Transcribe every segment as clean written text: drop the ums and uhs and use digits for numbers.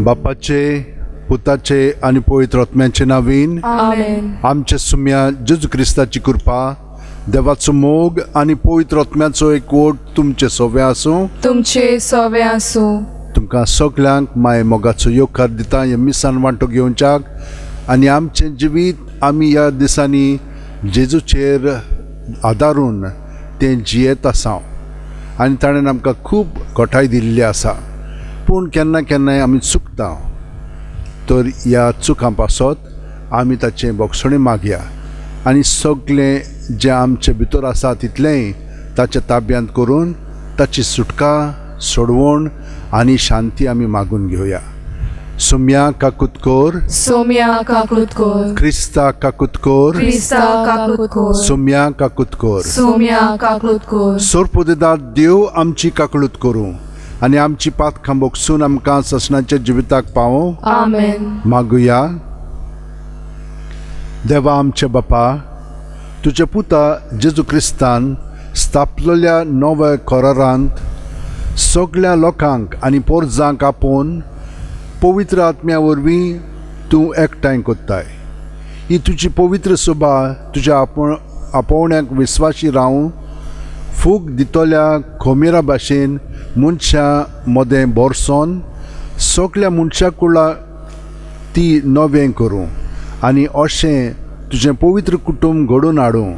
बापाचे, पुताचे आणि पवित्र आत्म्याचे नावीन आमेन. आमच्या सुम्या जेजू क्रिस्ताची कृपा, देवाचो मोग आणि पवित्र आत्म्याचो एकवट तुमचे सोवे आसूं. तुमचे सवे आसूं. तुमकां सगल्यांक माय मोगाचो योगकार दिता हे मिसान वांटो घेवच्याक आनी आमचें जिवीत आमी ह्या दिसांनी जेजूचेर आदारून तें जियेत आसा आनी ताणें आमकां खूब घोटाय दिल्ली आसा. पूण केन्ना केन्नाय आमी चुकता, तर ह्या चुकां पासत आमी ताचें बोगसणें मागया आनी सगलें जें आमचे भितर आसा तितलेंय ताच्या ताब्यांत करून ताची सुटका, सोडवण आनी शांती आमी मागून घेवया. सुम्या काकुतकोर, सोम्या काकुतकोर. क्रिस्ता काकुतकोर, क्रिस्ता काकुतकोर. सुम्या काकुतकोर. सोम्या काकुतकोर. सोरपोदेदार देव आमची काकळूत करूं आनी आमची पातखां बोगसून आमकां ससनाच्या जिविताक पावों. आमेन. मागुया. देवा आमचे बापा, तुज्या पुता जेजू क्रिस्तान स्थापलेल्या नव्या कोरारांत सगळ्या लोकांक आनी पोरजांक आपोवन पवित्र आत्म्या वरवीं तूं एकठांय कोत्ताय. ही तुजी पवित्र सभा तुज्या आपोवण्याक विस्वाशी रावूं फूग दितोल्या खोमेरा भाशेन मनशां मोदें बोरसोन सगल्या मनशाकुळा ती नवें करूं आनी अशें तुजें पवित्र कुटुंब घडोवन हाडूं.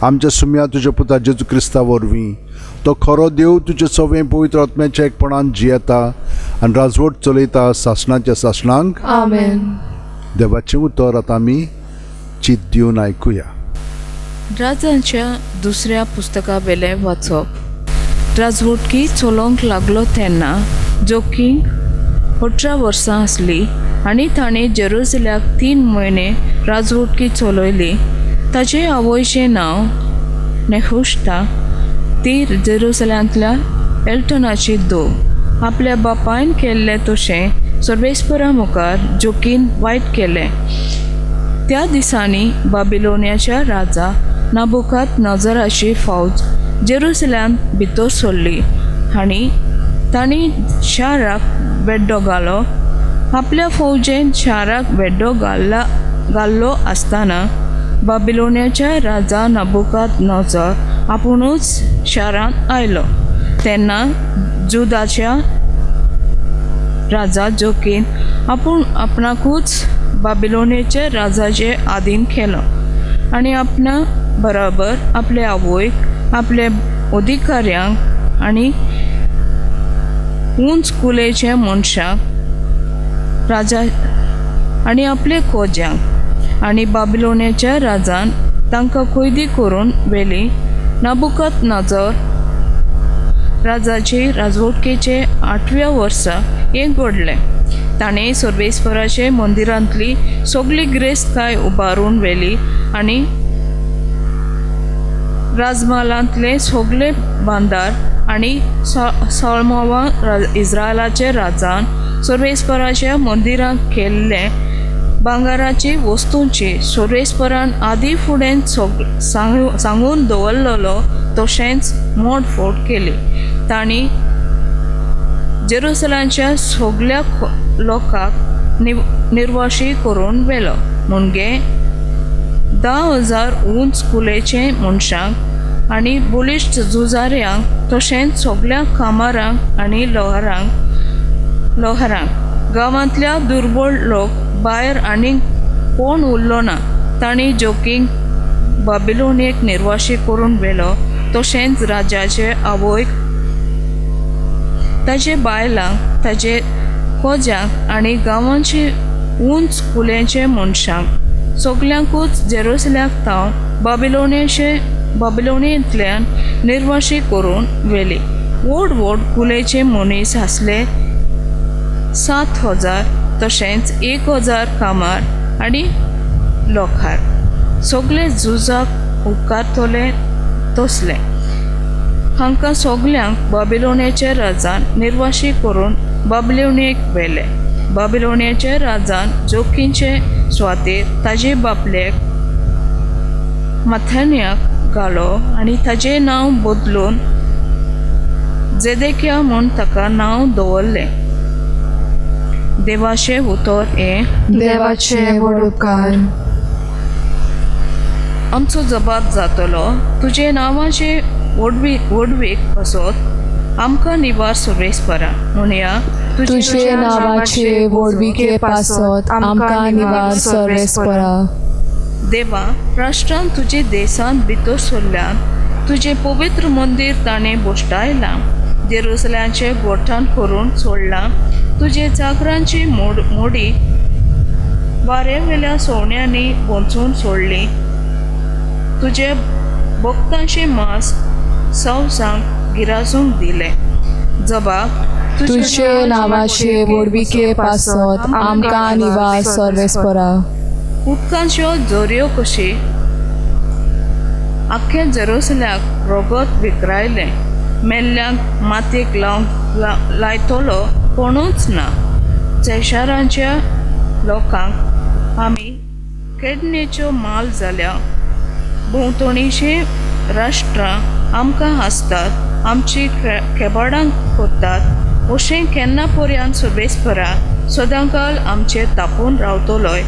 आमच्या सुम्या तुज्या पुता जेजू क्रिस्ता वरवीं तो खरो देव तुजे सवें पवित्र आत्म्याच्या एकपणान जियेता आनी राजवट चलयता सासणाच्या सासणांक. आमेन. देवाचें उतर आतां आमी चित दिवन आयकुया. राजांच्या दुसऱ्या पुस्तका वेले वाचप. राजवटकी चलोवंक लागलो तेन्ना जोकींक 18 वर्सां आसली आनी ताणें जेरुसल्याक 3 म्हयने राजवटकी चलयली. ताचे आवयचें नांव नेहुश्ता. ती जेरुसल्यांतल्या एल्टनाची धूव. आपल्या बापायन केल्लें तशें सर्वेस्परा मुखार जोकीन वायट केलें. त्या दिसांनी बाबिलोनियाच्या राजा नाबुकाद नजराची फौज जेरुसल्यांत भितर सरली आनी तांणी शाराक वेड्डो घालो. आपल्या फौजेन शाराक वेड्डो घाल्लो आसतना बाबिलोनियाच्या राजा नाबुकाद नजर आपुणूच शारांत आयलो. तेन्ना जुदाच्या राजा जोकीन आपणाकूच बाबिलोनियाच्या राजाचे आधीन केलो आनी आपणा बरोबर आपल्या आवयक, आपल्या अधिकाऱ्यांक आनी उंच कुलेच्या मनशांक राजा आनी आपले खोज्यांक आनी बाबिलोनियाच्या राजान तांकां कैदी करून व्हेली. नाबुकाद नजर राजाचे राजवटकेचे 8व्या वर्सा हें घडलें. ताणें सर्वेस्पराचे मंदिरांतली सगळी गिरेस्तकाय उबारून व्हेली आनी राजमहालांतले सगळे बांदार आनी सॉलोमोन इस्रायलाच्या राजान सर्वेस्पराच्या मंदिरांत केल्ले भांगाराची वस्तूंची सर्वेस्परान आदी फुडें सांगून दवरलेलो तशेंच मोडफोड केली. तांणी जेरुसलामच्या सगळ्या लोकांक निर्वाशी करून व्हेलो. म्हणजे 10,000 उंच कुलेचे मनशांक आनी बुलिश्ट झुजाऱ्यांक तशेंच सगळ्या कामारांक आनी लोहारांक. गांवांतल्या दुर्बळ लोक भायर आनी कोण उरलो ना. तांणी जोकींक बाबिलोनियेक निर्वाशी करून व्हेलो. तशेंच राजाचे आवयक ताचे बायलांक ताचे खोज्यांक आनी गांवांची उंच कुलेंचे मनशांक सगल्यांकूच जेरुसल्याक तावन बाबिलोनियेंतल्यान निर्वाशी करून व्हेली. व्हड व्हड कुलेचे मनीस आसले 7,000, तशेंच 1,000 कामार आनी लोकार. सगळे झुजाक उपकारतले तसले. हांकां सगल्यांक बाबिलोनियाच्या राजान निर्वाशी करून बाबिलोनियेक व्हेले. बाबिलोनियाच्या राजान जोखींचे सुवातेर ताजे बापलेक मथान्याक घालो आनी ताचें नांव बदलून जेदेकिया म्हूण ताका नांव दवरलें. देवाचें उतर हें: देवाचे व्हड उपकार. आमचो जबाब जातलो, तुजे नांवाचे वडवीक पासत आमकां निवार सर्वेस्परा. म्हणया तुझे नावाचे व्हडविके पासत आमकां निवार सर्वेस्परा. देवा, राष्ट्रान तुजे देशांत भितर सरल्यान तुजें पवित्र मंदीर ताणें बोश्टायलां. जेरुसल्याचें गोठाण करून सोडलां. तुजे जागरांची मोडी वाऱ्यावेल्या सोवण्यांनी बोंचून सोडली. तुजे भक्तांचें मांस संवसांक गिरासूंक दिलें. जबाब: तुझे नावाचे व्हडविके पासत आमकां निवार सर्वेस्परा. उदकांच्यो झरयो कशी आख्ख्या जेरुसल्याक रगत विखरायलें. मेल्ल्यांक मातयेक लायतलो कोणूच ना. जैशारांच्या लोकांक आमी केडणेच्यो माल जाल्या. भोंवतणीची राष्ट्रां आमकां हांसतात, आमची केबाडां कोत्तात. अशें केन्ना पर्यान सर्वेस्परा सदांकाल आमचे तापून रावतलोय.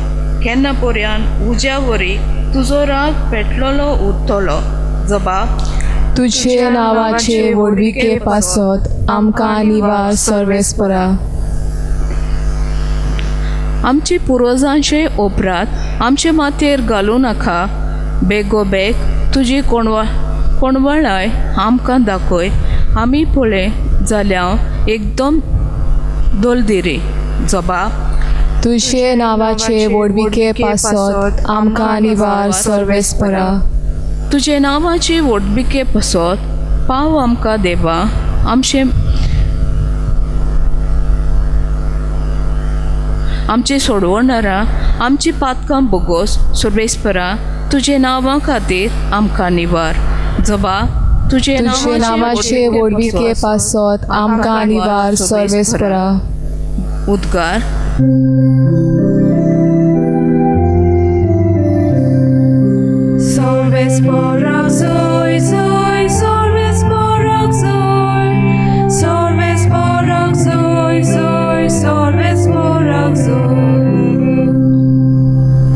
केन्ना पर्यान उज्या वरी तुजो राग पेटलोलो उरतलो. जबाब: तुझे नावाचे व्हडविके पासत आमकां निवार सर्वेस्परा. आमची पुर्वजांचे उपरांत आमचे मातयेर घालूं नाका. बेगोबेग तुजी कोणवळाय आमकां दाखय. आमी पळय जाल्यार एकदम दोलदिरी. जबाब: तुझे नावाचे व्हडविके पासत आमकां निवार सर्वेस्परा. तुजे नांवाची वडबिके पासत पाव आमकां देवा. आमची सोडवणारा आमची पातकां बोगोस सर्वेस्परा. तुजे नांवा खातीर आमकां निवार. जबाब: तुजे नावाचे व्हडविके पासत आमकां निवार सर्वेस्परा. उद्गार: Sorvesporak zoy, zoy, sorvesporak zoy. Sorvesporak zoy, zoy, sorvesporak zoy.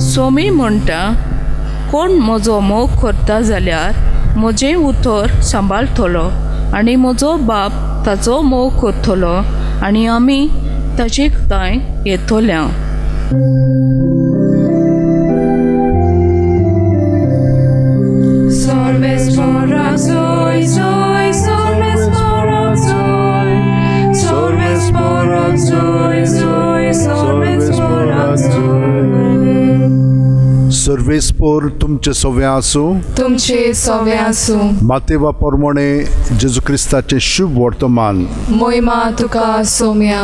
Somi म्हणटा, कोण म्हजो मोग करता जाल्यार म्हजें उतर सांबाळतलो आनी म्हजो बाप ताचो मोग करतलो आनी आमी ताचे थंय येतल्या. Sorvesporak zoy, zoy, sorvesporak zoy. Sorvesporak zoy, zoy, sorvesporak zoy. सर्वेस्पोर तुमचे सव्या आसूं. तुमचे सवे आसूं. मातेवा पोरमोणे जेजू क्रिस्ताचें शुभ वर्तमान. मोहिमा तुका सोम्या.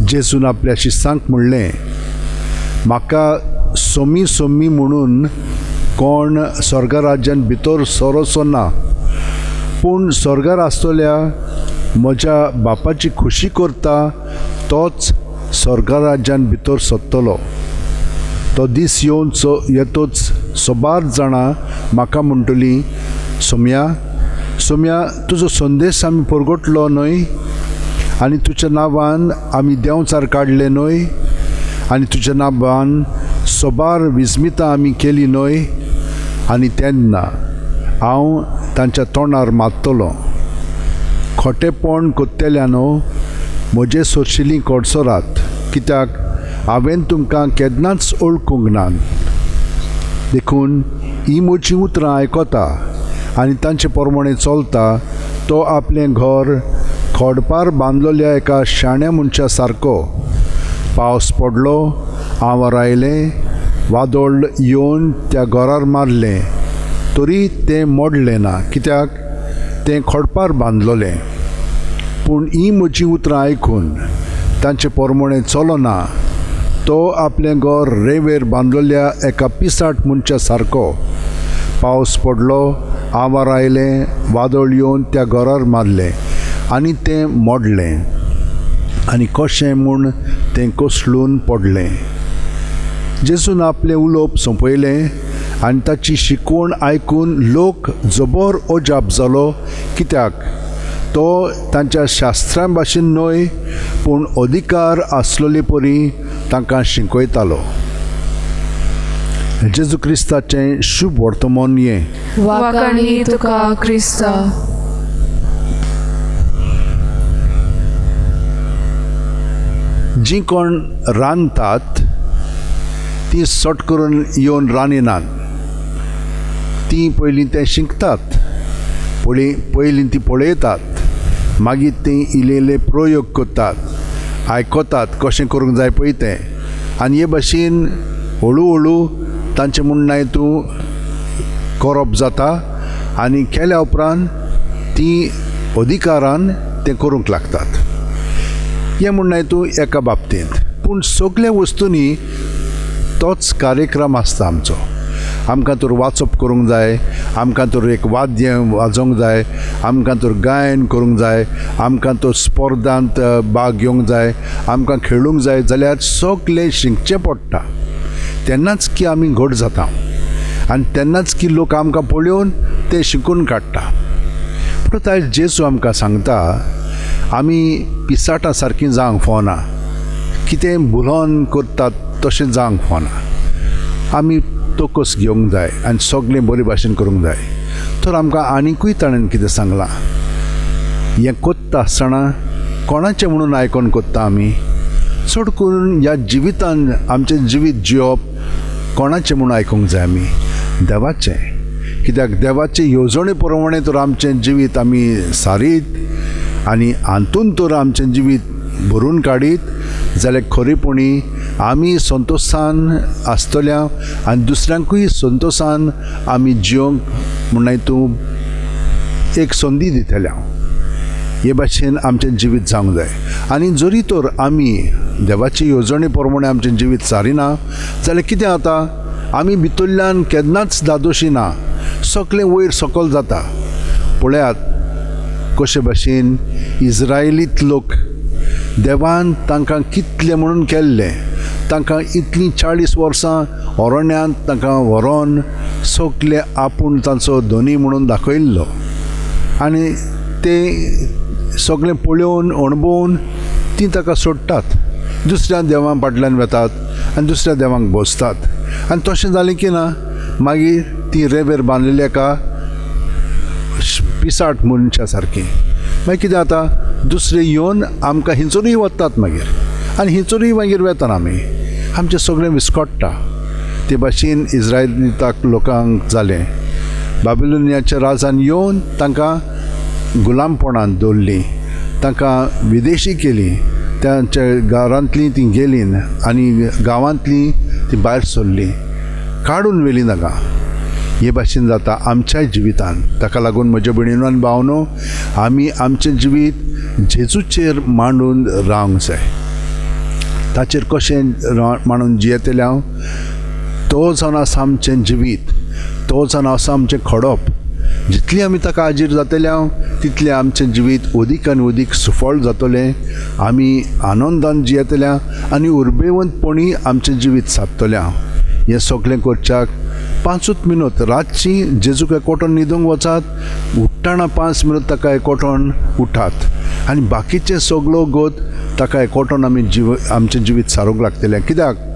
जेजून आपल्या शिसांक म्हणलें, म्हाका सोमी सोमी म्हणून कोण स्वर्गराज्यान भितर सोरोसो ना, पूण स्वर्गार आसतल्या म्हज्या बापाची खुशी करता तोच स्वर्गराज्यान भितर सरतलो. तो दीस येतोच सोबार जाणां म्हाका म्हणटलीं, सोम्या सोम्या तुजो संदेश आमी परगटलो न्हय, आनी तुज्या नांवान आमी देंवचार काडले न्हय, आनी तुज्या नांवान सोबार विस्मितां आमी केली न्हय. आनी तेन्ना हांव तांच्या तोंडार मारतलो. खोटेपण कोत्तेल्यानो म्हजे सोरशिल्लीं कोडसोरात, कित्याक हांवें तुमकां केन्नाच ओळखूंक ना. देखून ही म्हजीं उतरां आयकोता आनी तांचे पोरमोणे चलता, तो आपलें घर खोडपार बांदलेल्या एका शाण्या मनशा सारको पावस पडलो, आवार आयलें, वादळ येवन त्या घरार मारलें, तरी तें मोडलें ना, कित्याक तें खोडपार बांदलोलें. पूण ही म्हजी उतरां आयकून तांचे पोरमोणें चलोना, तो आपलें घर रेंवेर बांदलेल्या एका पिसाट मनशा सारको पावस पडलो, आवार आयलें, वादळ येवन त्या घरार मारलें आनी तें मोडलें आनी कशें म्हूण तें कोसळून पडलें. जेजून आपलें उलोवप सोंपयलें आनी ताची शिकवण आयकून लोक जबर अजाप जालो, कित्याक तो तांच्या शास्त्रां भाशेन न्हय पूण अधिकार आसलोले परी तांकां शिकयतालो. जेजू क्रिस्ताचें शुभ वर्तमान हें. वाकाणी तुका क्रिस्ता. जीं कोण रांदतात ती सट करून येवन रांदिनात, ती पयलीं ते शिकतात, पयलीं ती पळयतात, मागीर ती इल्ले प्रयोग करतात, आयकतात कशें करूंक जाय पळय तें, आनी हे भाशेन हळू हळू तांचें म्हणणें तूं करप जाता आनी केल्या उपरांत ती अधिकारान तें करूंक लागतात. हें म्हणणें तूं एका बाबतींत. पूण सगळ्या वस्तूंनी तोच कार्यक्रम आसता आमचो. आमकां तर वाचप करूंक जाय, आमकां तर एक वाद्य वाजोवंक जाय, आमकां तर गायन करूंक जाय, आमकां तर स्पर्धांत भाग घेवंक जाय, आमकां खेळूंक जाय, जाल्यार सगळें शिकचें पडटा. तेन्नाच की आमी घट जाता आनी तेन्नाच की लोक आमकां पळोवन ते शिकून काडटा. पूण आयज जेजू आमकां सांगता आमी पिसाटां सारकीं जावंक फावना, कितें भुलोन करतात तशें जावंक फावना. आमी तोकस घेवंक जाय आनी सगळें बरे भाशेन करूंक जाय. तर आमकां आनिकूय ताणें कितें सांगलां, हें कोत्ता आसतना कोणाचें म्हणून आयकोन कोत्ता आमी. चड करून ह्या जिवितान आमचें जिवीत जिवप कोणाचें म्हणून आयकूंक जाय आमी, देवाचें. कित्याक देवाचे येवजणे प्रमाणे तर आमचें जिवीत आमी सारीत आनी हातून तर आमचें जिवीत भरून काडीत जाल्यार खरेपणी आमी संतोशान आसतल्या आनी दुसऱ्यांकूय संतोशान आमी जिवंक म्हणून तूं एक संदी दितल्या. हे भाशेन आमचें जिवीत जावंक जाय. आनी जरी तर आमी देवाचे येवजणे प्रमाणे आमचें जिवीत सारिना जाल्यार कितें जाता, आमी भितरल्यान केन्नाच दादोशी ना, सगळें वयर सकयल जाता. पळयात कशे भाशेन इस्रायलीत लोक देवान तांकां कितलें म्हणून केल्लें, तांकां इतलीं 40 वर्सां अरण्यांत तांकां व्हरोन सगळें आपूण तांचो धनी म्हणून दाखयल्लो आनी ते सगळें पळोवन अणभवून ती ताका सोडटात, दुसऱ्या देवां फाटल्यान वतात आनी दुसऱ्या देवांक बसतात. आनी तशें जालें की ना, मागीर ती रेंवेर बांदलेली एका पिसाट मनशा सारकी. मागीर कितें जाता, दुसरे येवन आमकां हिंचोरूय वतात मागीर आनी हिंचोरूय मागीर वेतात आमी, आमचें सगळें विस्कट्टा. ते भाशेन इस्रायलीताक लोकांक जालें. बाबिलोनियाच्या राजान येवन तांकां गुलामपणान दवरली, तांकां विदेशी केली, तांच्या घरांतलीं ती गेलीं आनी गांवांतलीं ती भायर सरली, काडून व्हेली ताका. हे भाशेन जाता आमच्याय जिवितान. ताका लागून म्हज्या भयणीनो आनी भावनो, आमी आमचें जिवीत जेजूचेर मांडून रावंक जाय. ताचेर कशें मांडून जियेतले हांव, तो जावन आसा आमचें जिवीत, तो जावन आसा आमचें खडप. जितली आमी ताका हाजीर जातले हांव तितलें आमचें जिवीत अदीक आनी अदीक सुफळ जातलें, आमी आनंदान जियेतल्या आनी उर्बेवंतपणी आमचें जिवीत सादतलें हांव. हें सगळें करच्याक 5 मिनट रातची जेजूक एकवटोन न्हिदूंक वचात, उठ्ठाणा 5 मिनट ताका एकवटोन उठात आनी बाकीचे सगळो गोत ताका एकवटोन आमी आमचें जिवीत सारूंक लागतलें. कित्याक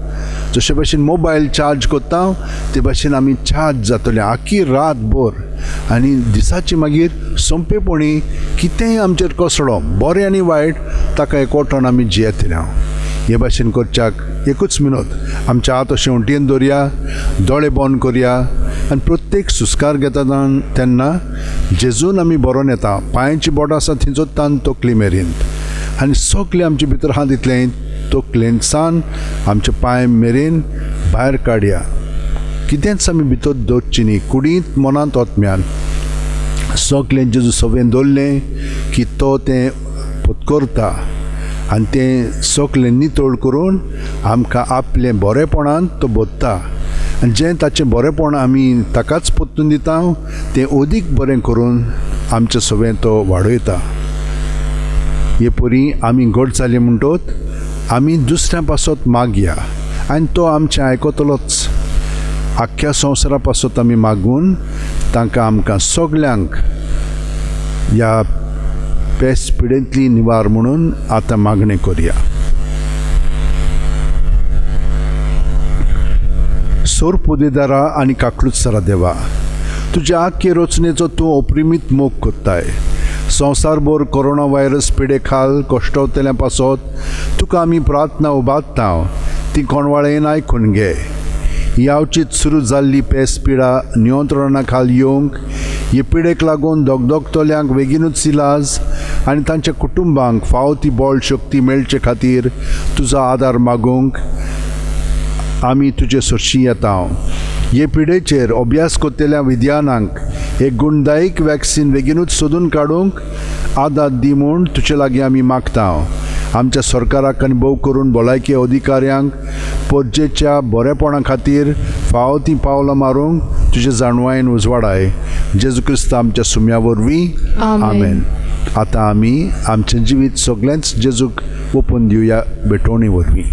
जशे भाशेन मोबायल चार्ज करता ते भाशेन आमी चार्ज जातले आख्खी रातभर आनी दिसाची मागीर संपेपणी कितेंय आमचेर कसलो बरें आनी वायट ताका एकवटोन आमी जियेतले हांव. हे भाशेन करच्याक 1 मिनट आमच्या हात अशें उंटयेन दवरया, दोळे बंद करया, आनी प्रत्येक सुस्कार घेता तेन्ना जेजून आमी बरोवन येता. पांयांची बोटां आसा थिंचोत्तान तोकली मेरेन आनी सगळे आमचे भितर हात दितले तोकलेंसान आमचे पांय मेरेन भायर काडया. कितेंच आमी भितर दवरची न्ही. कुडींत मनांत ओतम्यान सगळें जेजू सवेन दवरलें की तो तें पत्करता आनी तें सगळें नितळ करून आमकां आपलें बरेपणान तो बोधता. आनी जें ताचें बरेपण आमी ताकाच पोत्तून दिता तें अदीक बरें करून आमचें सवें तो वाडयता. हे परी आमी घट जाले म्हणटोच आमी दुसऱ्यां पासत मागया आनी तो आमचें आयकतलोच. आख्ख्या संवसारा पासत आमी मागून तांकां आमकां सगळ्यांक ह्या पेस्त पिडेंतली निवार म्हणून आतां मागणें करया. सोर पोदेदारा आनी काकलुत्सरा देवा, तुज्या आख्खे रचनेचो तूं अप्रिमीत मोग कोत्ताय. संवसारभर कोरोना व्हायरस पिडे खाल कश्टवतल्या पासत तुका आमी प्रार्थना उबारता ती कोणवाळेन आयकून घे. यावचीत सुरू जाल्ली पेस्त पिडा नियंत्रणा खाल येवंक, हे पिडेक लागून दोगदोगतल्यांक बेगीनूच इलाज आनी तांच्या कुटुंबांक फावो ती बळ शक्ती मेळचे खातीर तुजो आदार मागूंक आमी तुजे सरशी येता. हे पिडेचेर अभ्यास कोत्तेल्या विद्यानांक एक गुणदायीक वॅक्सीन बेगीनूच सोदून काडूंक आदार दी म्हूण तुजे लागीं आमी मागता. आमच्या सरकाराक आनी भोव करून भलायकी अधिकाऱ्यांक पोरजेच्या बरेपणा खातीर फावो ती पावलां मारूंक तुजे जाणवायेन उजवाडाय. जेजू क्रिस्त आमच्या सुम्या वरवीं आमेन. आतां आमी आमचें जिवीत सगळेंच जेजूक ओपून दिवया भेटोवणी वरवीं.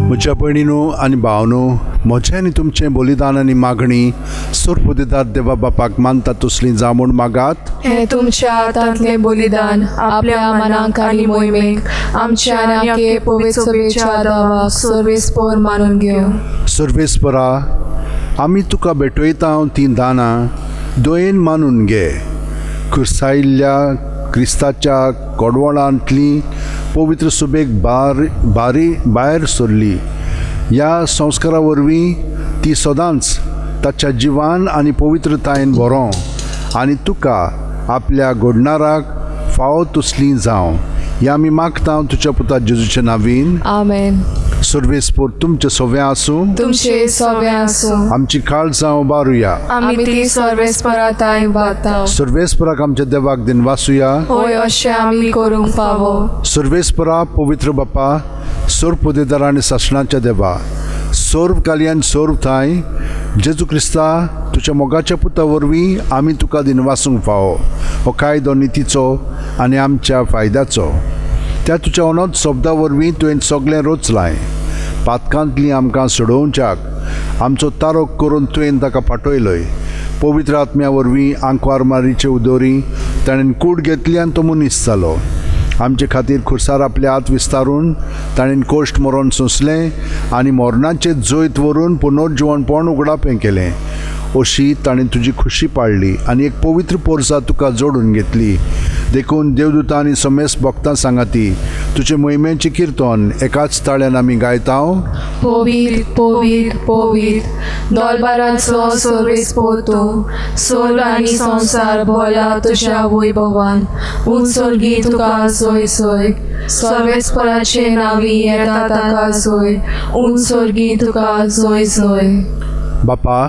म्हज्या भयणीनो आनी भावनो, म्हजें आनी तुमचें बलिदान आनी मागणी सोर पोदेदार देवा बापाक मानता तसलीं जावं म्हूण मागात. हे तुमच्या हातांतलें बलिदान आपल्या मनाक आनी मोहिमेक आमच्या आनी पवित्र सभेच्या दावाक सर्वेस्पर मानून घेव. सर्वेस्परा, आमी तुका भेटयता तीं दानां दोयेन मानून घे. खुर्सायिल्ल्या क्रिस्ताच्या कडवळांतली पवित्र सुबेक भायर सरली. ह्या संस्कारा वरवीं ती सदांच ताच्या जिवान आनी पवित्रतायेन बरो आनी तुका आपल्या घडणाराक फावो तसलीं जावं हें आमी मागता तुज्या पुता जेजूच्या नांवीन. आमेन. सर्वेस्पर तुमचे सवें आसूं. तुमचे सवें आसूं. आमची काळजां उबारुया. आमी ती सर्वेस्पराताय उबारता. सर्वेस्पराक आमच्या देवाक दिन वासुया. होय, अशें आमी करूंक फावो. सर्वेस्परा पवित्र बापा, सोर पोदेदार आनी सासणाच्या देवा, सोर्व कालयान सोर्व थाय जेजू क्रिस्ता तुज्या मोगाच्या पुता वरवीं आमी तुका दिन वासूंक फावो. हो कायदो नितीचो आनी आमच्या फायद्याचो. त्या तुज्या अनोद शब्दा वरवीं तुवें सगळें रचलां. पातकांतलीं आमकां सोडोवच्याक आमचो तारोक करून तुवें ताका पाठयलोय. पवित्र आत्म्या वरवीं आंकवार मारीचे उदोरी ताणें कूड घेतली आनी तो मनीस जालो. आमचे खातीर खुर्सार आपले हात विस्तारून ताणें कोश्ट मरण सोंसलें आनी मरणाचें जैत व्हरून पुनर्जिवणपण उगडापें केलें. अशी ताणें तुजी खुशी पाळली आनी एक पवित्र पोरसा तुका जोडून घेतली. देखून देवदूतां आनी समेस्त भक्तां सांगाती तुजे मोहिमेचें किर्तन एकाच ताळ्यान आमी गायतांव. पवित्र पवित्र पवित्र दरबारांचो सर्वेस्पोर तूं, स्वर्ग आनी संसार भोला तुज्या वैभवान. उत्सर्गी तुका सोय सोय, सर्वेस्पराचे नावी येता ताका सोय. उत्सर्गी तुका सोय सोय. बापा,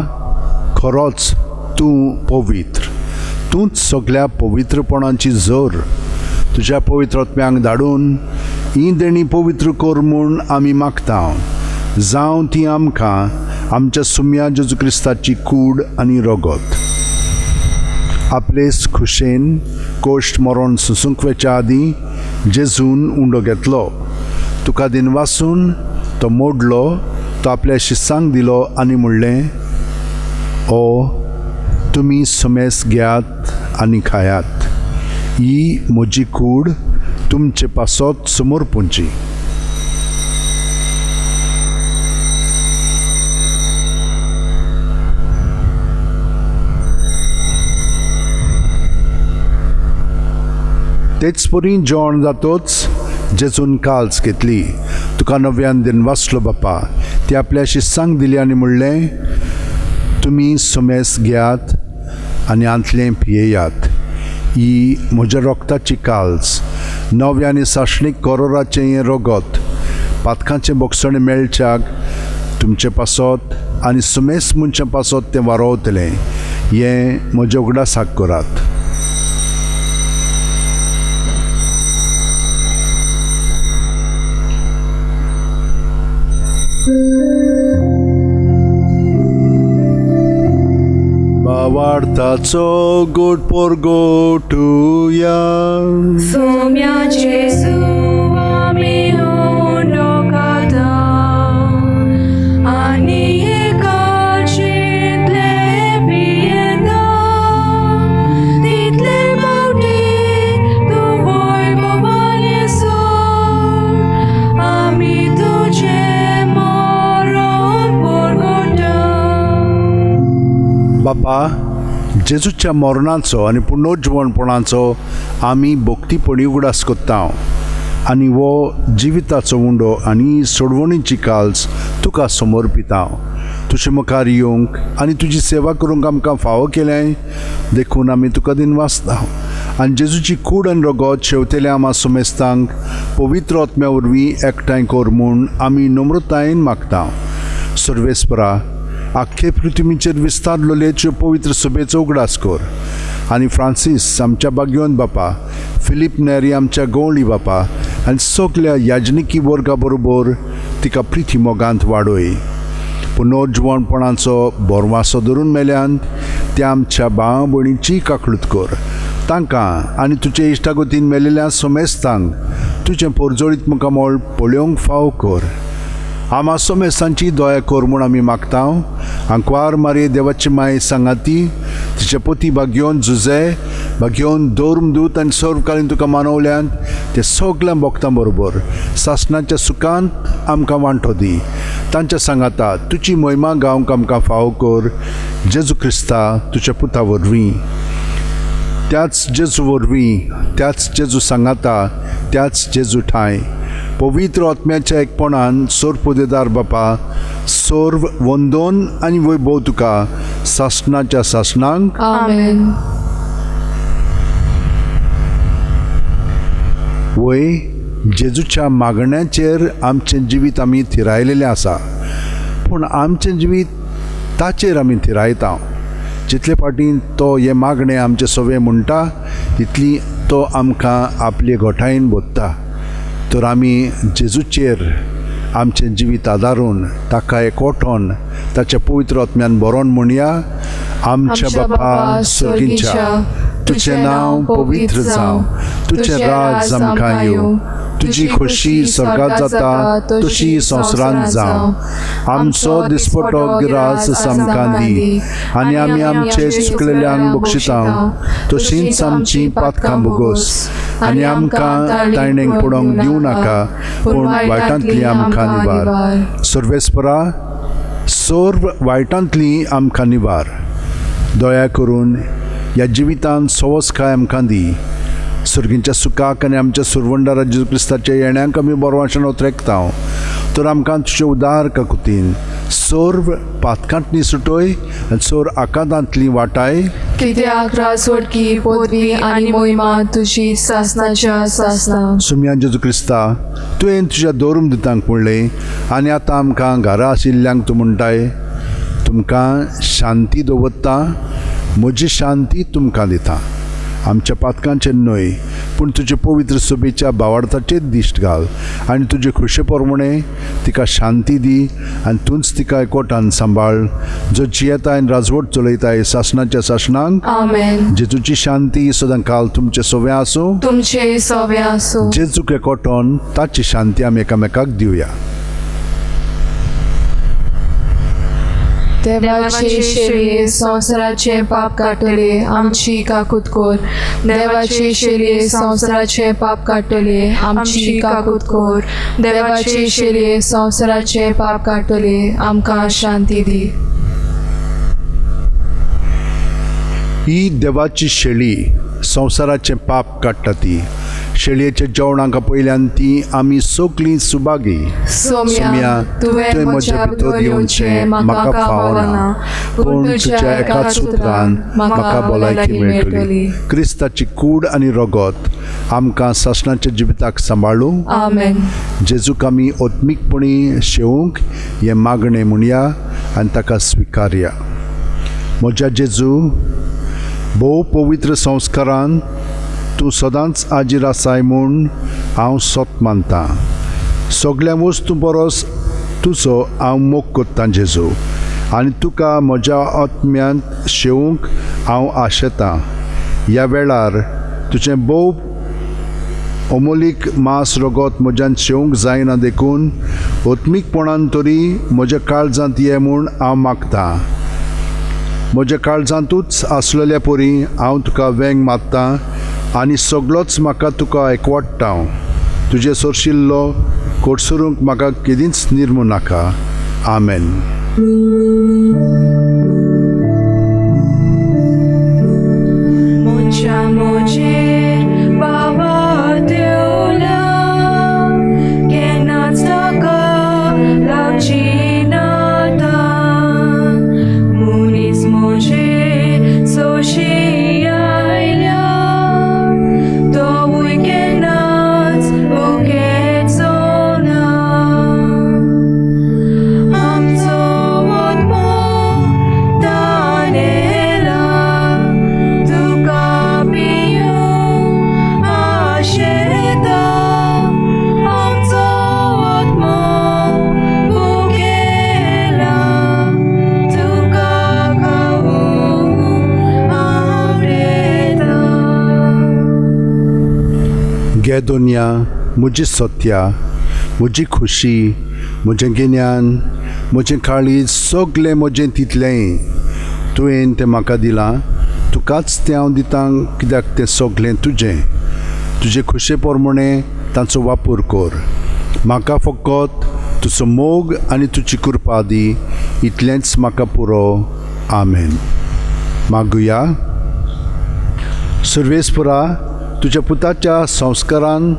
खरोच तूं पवित्र. तूंच सगळ्या पवित्रपणाची जोर. तुज्या पवित्र आत्म्यांक धाडून ही देणी पवित्र कर म्हूण आमी मागतां. जावं ती आमकां आमच्या सुम्या जेजू क्रिस्ताची कूड आनी रगत. आपलेच खुशेन कोश्ट मरण सुसूंक वेच्या आदीं जेजून उंडो घेतलो. तुका दिनवासून तो मोडलो, तो आपल्या शिस्सांक दिलो आनी म्हणलें, ओ तुमी समेस घेयात आनी खायात. ही म्हजी कूड तुमचे पासत समोर पोंची. तेच परी जेवण जातोच जेजून काल्स घेतली. तुका नव्यान दिनवासलो बापा. ती आपल्या शिस्सांक दिली आनी म्हणलें, तुमी समेस घेयात आनी आंतलें पियेयात. ही म्हज्या रोगताची काल्स, नव्या आनी साशणीक कोरोराचें हें रगत, पातकांचें बोगसणें मेळच्याक तुमचे पासत आनी समेस्त मनशां पासत तें वारोवतलें. हें म्हज्या उगडासाक करात. वार्ताचो गोड पोरगो टुया. सोम्या जेजू आमी उंडो खाता आनी एकाचेंतले पियेता. तितले फावटी तूं वैभवान येसो, आमी तुजें मरण परगटा. बापा, जेजूच्या मरणाचो आनी पुनर्जीवनपणाचो आमी भक्तीपणी उगडास कोत्ता आनी वो जिविताचो उंडो आनी सोडवणीची काल्स तुका समर्पिता. तुजे मुखार येवंक आनी तुजी सेवा करूंक आमकां फावो केलें देखून आमी तुका दिनवासता. आनी जेजूची कूड आनी रगत शेवतेल्या आमा समेस्तांक पवित्र आत्म्या वरवीं एकठांय कर म्हूण आमी नम्रतायेन मागता. सर्वेस्परा, आख्खे पृथ्वीचेर विस्तारलोलेच्यो पवित्र सभेचो उगडास कर. आनी फ्रांसीस आमच्या बागयोन बापा, फिलीप नेरी आमच्या गवळी बापा आनी सगल्या याजनिकी वर्गा बरोबर तिका प्रिती मोगांत वाडय. पुनर्जीवनपणाचो बोरवासो धरून मेल्यान त्या आमच्या भाव भयणीची काकळूत कर. तांकां आनी तुजे इश्टागतीन मेलेल्या समेस्तांक तुजें पोरजोळीत मुखामोळ पळोवंक फाव कर. आमा समेस्तांची दया कर म्हूण आमी मागता. आंकवार मारये देवाची माय सांगाती, तिचे पती बागयोन जुजे, बागयोन दोर्मदूत आनी सर्वकालीन तुका मानवल्यान ते सगळ्या भक्तां बरोबर सासणाच्या सुखांत आमकां वांटो दी. तांच्या सांगाता तुजी महिमा गावंक आमकां फाव कर. जेजू क्रिस्ता तुज्या पुता वरवीं, त्याच जेजू वरवीं, त्याच जेजू सांगाता, त्याच जेजू ठाय पवित्र आत्म्याच्या एकपणान सोर पोदेदार बापा, सोर्व वंदन आनी वैभव तुका सासणाच्या सासणांक. आमेन. वय जेजूच्या मागण्याचेर आमचें जिवीत आमी थिरायलेलें आसा, पूण आमचें जिवीत ताचेर आमी थिरायता. जितले फाटीं तो हे मागणें आमचे सवे म्हणटा तितली तो आमकां आपले गोठायेन बोत्ता. तर आमी जेजूचेर आमचें जिवीत आदारून ताका एकवटोन ताच्या पवित्र आत्म्यान बरोवन म्हणया. आमच्या बापा स्वर्गीच्या, तुजें नांव पवित्र जावं, तुजें राज आमकां येवं, तुजी खोशी स्वर्गांत जाता तशी संवसारांत जावं. आमचो दिसपटो गिरास आमकां दी आनी आमी आमचे चुकलेल्यांक बक्षितां तशींच आमची पातकां भोगोस आनी आमकां तायणेक पडोवंक दिवं नाका, पूण वायटांतली आमकां निवार. सर्वेस्परा, सर्व वायटांतली आमकां निवार. दया करून ह्या जिवितांत सवस्काय आमकां दी. सर्गींच्या सुखाक आनी आमच्या सुरवंडारा जेजू क्रिस्ताच्या येण्याक आमी बोरवांशान उतरेकता. तर आमकां तुजे उदार काकुतीन सोर्व पातकांतली सुटोय आनी सोर आकांतांतली वाटाय. कित्याक रासवडकी पदवी आनी मोहिमा तुजी सासनाच्या सासना. सुम्या जेजू क्रिस्ता तुवें तुज्या दौरूम दितांक म्हणलें आनी आतां आमकां घरा आशिल्ल्यांक तूं म्हणटाय तुमकां शांती दवरता, म्हजी शांती तुमकां दिता. आमच्या पातकांचे न्हय पूण तुजे पवित्र सोबेच्या भावार्थाचेर दिश्ट घाल आनी तुजे खुशे प्रमाणे तिका शांती दी आनी तूंच तिका एकवटान सांबाळ, जो जियेता आनी राजवट चलयताय सासणाच्या सासणांक. आमेन. जेजूची शांती सदां काल तुमचे सोबे आसूं. तुमचे सवे आसूं. जेजूक एकवटोन ताची शांती आमी एकामेकाक दिवया. देवाचे शेळये संवसाराचे पाप काडटले आमची काकूत कोर. देवाचे शेळये संवसाराचे पाप काडटले आमची काकूत कोर. देवाचे शेळये संवसाराचे पाप काडटले आमकां शांती दी. ही देवाची शेळी संवसाराचे पाप काडटा ती. शेळयेच्या जेवणाक पयल्यान ती आमी सगलीं सुभागी. सोम्या तुवें म्हज्या भितर येवचें म्हाका फावना, पूण तुज्या एकाच उतरान म्हाका भलायकी मेळटली. क्रिस्ताची कूड आनी रगत आमकां सासणाच्या जिविताक सांबाळूं. आमेन. जेजूक आमी ओत्मीकपणी शेवूंक हें मागणें म्हणया आनी ताका स्विकारया. म्हज्या जेजू, भोव पवित्र संस्कारान तूं सदांच आजीर आसाय म्हूण हांव सोत मानतां. सगळ्या वस्तू परस तुजो हांव मोग करतां जेजू, आनी तुका म्हज्या आत्म्यांत शेवूंक हांव आशेतां. ह्या वेळार तुजें भोव अमोलीक मांस रगत म्हज्यान शेवूंक जायना देखून ओत्मीकपणान तरी म्हज्या काळजांत ये म्हूण हांव मागतां. म्हज्या काळजांतूच आसलेल्या परी हांव तुका वेंग मागतां आनी सगळोच म्हाका तुका एकवटता. तुजे सोरशिल्लो कोडसरूंक म्हाका केदींच निर्मू नाका. आमेन. मोजेर बाबा देवला केन्नाच ताका लागची नाता. मुनीस मोजे सोशी आयल्या तोवूय केन्नाच उकेचो ना. आमचो आत्मा तानेला तुका पियूंक आशेता. आमचो आत्मा उकेला तुका खावूंक आवडेता. गे दुनिया म्हजी सत्या, म्हजी खुशी, म्हजें गिन्यान, म्हजें काळीज, सगलें म्हजें तितलें तुवें तें म्हाका दिलां. तुकाच तें हांव दितां कित्याक तें सगलें तुजें. तुजे खुशे प्रमाणे तांचो वापर कर. म्हाका फकत तुजो मोग आनी तुजी कृपा दी. इतलेंच म्हाका पुरो. आमेन. मागुया. सर्वेस्परा, तुज्या पुताच्या संस्कारान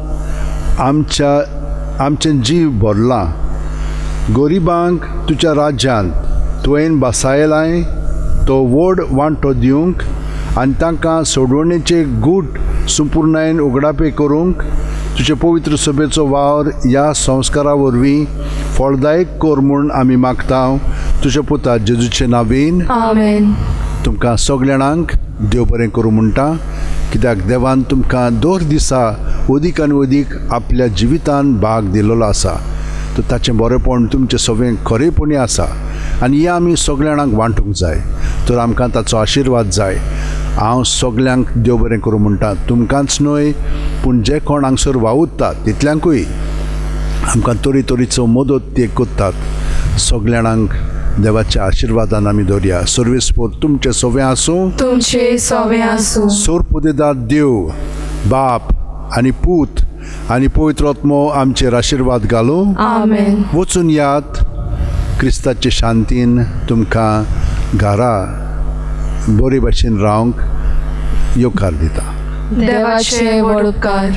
आमचें जीव भरलां. गरिबांक तुज्या राज्यांत तुवें बसायलाय तो व्हड वांटो दिवंक आनी तांकां सोडवणेचे गूट संपूर्णायेन उगडापे करूंक तुजे पवित्र सभेचो वावर ह्या संस्कारा वरवीं फळदायक कर म्हूण आमी मागता. तुज्या पुता जेजूचे नांवेन. आमेन. तुमकां सगळ्यांक देव बरें करूं म्हणटा, कित्याक देवान तुमकां दर दिसा अदीक आनी अदीक आपल्या जिवितान भाग दिलेलो आसा. तो ताचें बरेंपण तुमचें सगळें खरेपणी आसा आनी हें आमी सगळ्यांक वांटूंक जाय. तर आमकां ताचो आशिर्वाद जाय. हांव सगळ्यांक देव बरें करूं म्हणटा. तुमकांच न्हय पूण जे कोण हांगसर वावुरतात तितल्यांकूय आमकां तरेतरेचो मदत ते करतात. सगळ्यांक देवाच्या आशिर्वादान आमी दवरया. सर्वेस्पोर तुमचें सवें आसूं. तुमचे सवे आसूं. सोर पुदेदार देव, बाप आनी पूत आनी पवित्र आत्मो आमचेर आशिर्वाद घालूं. आमेन. वचून यात. क्रिस्ताचे शांतीन तुमकां घरा बरे भाशेन रावंक येवकार दिता. देवाचे व्हड उपकार.